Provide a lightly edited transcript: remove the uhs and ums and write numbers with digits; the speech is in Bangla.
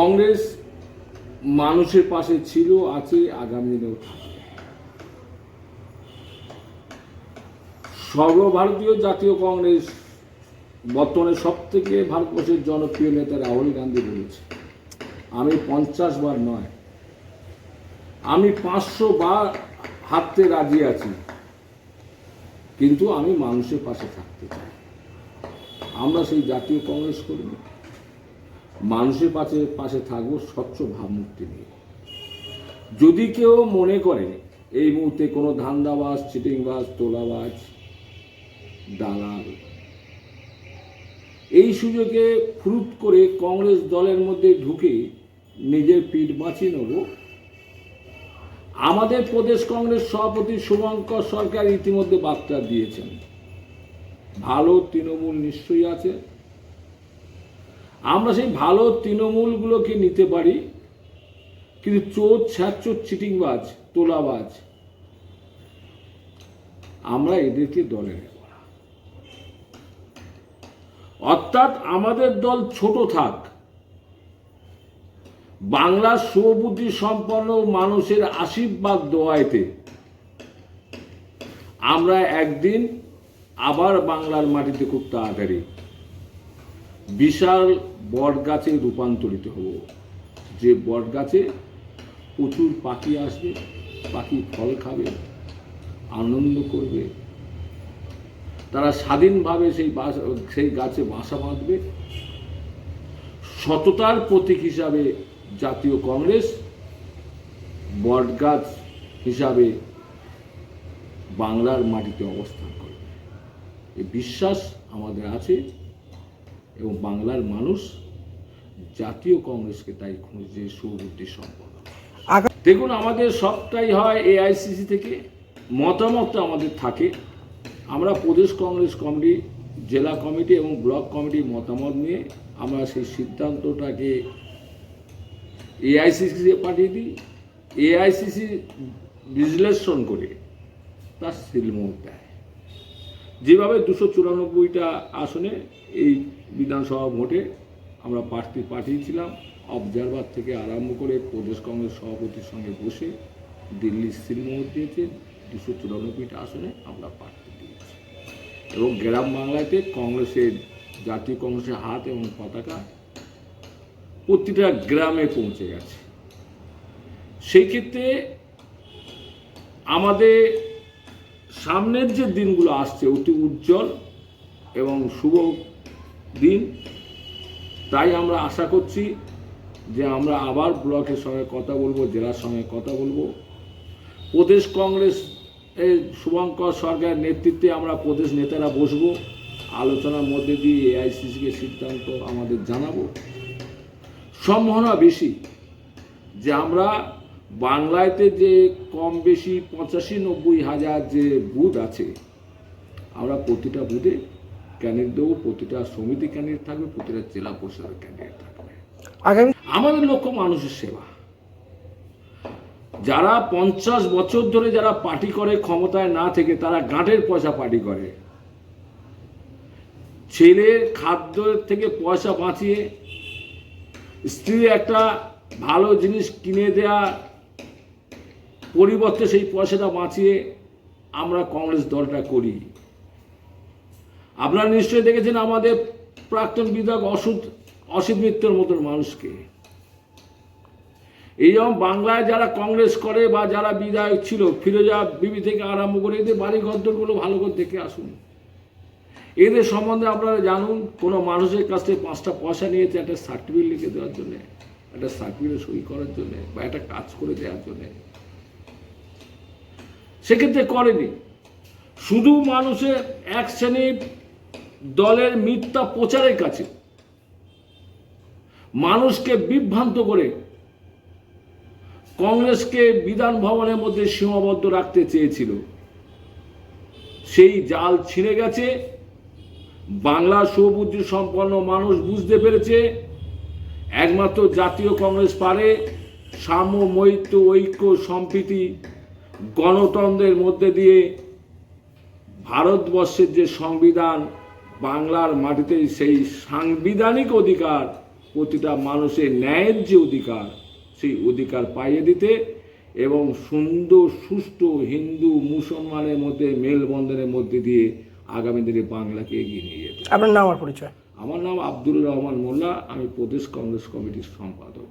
কংগ্রেস মানুষের পাশে ছিল, আছে, আগামী দিনেও থাকবে। সর্বভারতীয় জাতীয় কংগ্রেস বর্তমানে সব থেকে ভারতবর্ষের জনপ্রিয় নেতা রাহুল গান্ধী বলেছে, আমি 50 বার নয়, আমি 500 বার হাঁটতে রাজি আছি, কিন্তু আমি মানুষের পাশে থাকতে চাই। আমরা সেই জাতীয় কংগ্রেস কর্মী, মানুষের পাশে থাকবো স্বচ্ছ ভাবমূর্তি নিয়ে। যদি কেউ মনে করে এই মুহূর্তে কোনো ধান্দাবাজ, চিটিংবাজ, তোলাবাজ, দালাল এই সুযোগে ফুরুত করে কংগ্রেস দলের মধ্যে ঢুকে নিজের পিঠ বাঁচিয়ে নেব, আমাদের প্রদেশ কংগ্রেস সভাপতি শুভঙ্কর সরকার ইতিমধ্যে বার্তা দিয়েছেন, ভালো তৃণমূল নিশ্চয়ই আছে, আমরা সেই ভালো তৃণমূলগুলোকে নিতে পারি, কিন্তু চোর, ছ্যাচোর, চিটিংবাজ, তোলাবাজ আমরা এদেরকে দলে নেব না। অর্থাৎ আমাদের দল ছোট থাক, বাংলার সুবুদ্ধি সম্পন্ন মানুষের আশীর্বাদ দোয়াইতে আমরা একদিন আবার বাংলার মাটিতে খুব তাড়াতাড়ি বিশাল বট গাছে রূপান্তরিত হব, যে বট গাছে প্রচুর পাখি আসবে, পাখি ফল খাবে, আনন্দ করবে, তারা স্বাধীনভাবে সেই গাছে বাসা বাঁধবে। সততার প্রতীক হিসাবে জাতীয় কংগ্রেস বট গাছ হিসাবে বাংলার মাটিতে অবস্থান করবে, এই বিশ্বাস আমাদের আছে এবং বাংলার মানুষ জাতীয় কংগ্রেসকে তাই খুঁজছে সুবুদ্ধি সম্পন্ন। দেখুন, আমাদের সবটাই হয় এআইসিসি থেকে, মতামত আমাদের থাকে, আমরা প্রদেশ কংগ্রেস কমিটি, জেলা কমিটি এবং ব্লক কমিটির মতামত নিয়ে আমরা সেই সিদ্ধান্তটাকে এআইসিসি পাঠিয়ে দিই, এআইসিসি বিশ্লেষণ করে তার সিলমোহর দেয়। যেভাবে 294টা আসনে এই বিধানসভা ভোটে আমরা প্রার্থী পাঠিয়েছিলাম, অবজারভার থেকে আরম্ভ করে প্রদেশ কংগ্রেস সভাপতির সঙ্গে বসে দিল্লির সিলমোহর দিয়েছে, 294টা আসনে আমরা প্রার্থী দিয়েছি এবং গ্রাম বাংলাতে কংগ্রেসের, জাতীয় কংগ্রেসের হাত এবং পতাকা প্রতিটা গ্রামে পৌঁছে গেছে। সেই ক্ষেত্রে আমাদের সামনের যে দিনগুলো আসছে অতি উজ্জ্বল এবং শুভ দিন, তাই আমরা আশা করছি যে আমরা আবার ব্লকের সঙ্গে কথা বলবো, জেলার সঙ্গে কথা বলবো, প্রদেশ কংগ্রেস শুভঙ্কর সরকারের নেতৃত্বে আমরা প্রদেশ নেতারা বসবো, আলোচনার মধ্যে দিয়ে এআইসিসিকে সিদ্ধান্ত আমাদের জানাবো। সম্ভাবনা বেশি যে আমরা বাংলাতে যে কম বেশি 85-90 হাজার যে বুথ আছে, আমরা প্রতিটা বুথে ক্যান্ডিডেট দেবো, প্রতিটা সমিতি ক্যান্ডিডেট থাকবে, প্রতিটা জেলা পরিষদের ক্যান্ডিডেট থাকবে। আমাদের লক্ষ্য মানুষের সেবা। যারা 50 বছর ধরে যারা পার্টি করে ক্ষমতায় না থেকে, তারা গাঁটের পয়সা পার্টি করে, ছেলের খাদ্যের থেকে পয়সা বাঁচিয়ে স্ত্রীর একটা ভালো জিনিস কিনে দেয়া পরিবর্তে সেই পয়সাটা বাঁচিয়ে আমরা কংগ্রেস দলটা করি। আপনারা নিশ্চয়ই দেখেছেন আমাদের প্রাক্তন বিধায়ক অসিত মিত্রের মতন মানুষকে। এই যেমন বাংলায় যারা কংগ্রেস করে বা যারা বিধায়ক ছিল, ফিরোজা বিবি থেকে আরম্ভ করে, এদের বাড়ি ঘরদোরগুলো ভালো করে দেখে আসুন, এদের সম্বন্ধে আপনারা জানুন। কোনো মানুষের কাছ থেকে 5টা পয়সা নিয়েছে একটা সার্টিফিকেট লিখে দেওয়ার জন্য, একটা সার্টিফিকেট সই করার জন্য বা একটা কাজ করে দেওয়ার জন্য, সেক্ষেত্রে করেনি। শুধু মানুষের এক শ্রেণীর দলের মিথ্যা প্রচারের কাছে মানুষকে বিভ্রান্ত করে কংগ্রেসকে বিধান ভবনের মধ্যে সীমাবদ্ধ রাখতে চেয়েছিল, সেই জাল ছিঁড়ে গেছে। বাংলার সুবুদ্ধি সম্পন্ন মানুষ বুঝতে পেরেছে একমাত্র জাতীয় কংগ্রেস পারে সাম্য, মৈত্র, ঐক্য, সম্প্রীতি, গণতন্ত্রের মধ্যে দিয়ে ভারতবর্ষের যে সংবিধান, বাংলার মাটিতে সেই সাংবিধানিক অধিকার প্রতিটা মানুষের ন্যায়ের যে অধিকার সেই অধিকার পাইয়ে দিতে এবং সুন্দর সুষ্ঠু হিন্দু মুসলমানের মধ্যে মেলবন্ধনের মধ্যে দিয়ে আগামী দিনে বাংলাকে এগিয়ে নিয়ে যেতে। আপনার নাম আর পরিচয়? আমার নাম আব্দুর রহমান মোল্লা, আমি প্রদেশ কংগ্রেস কমিটির সম্পাদক।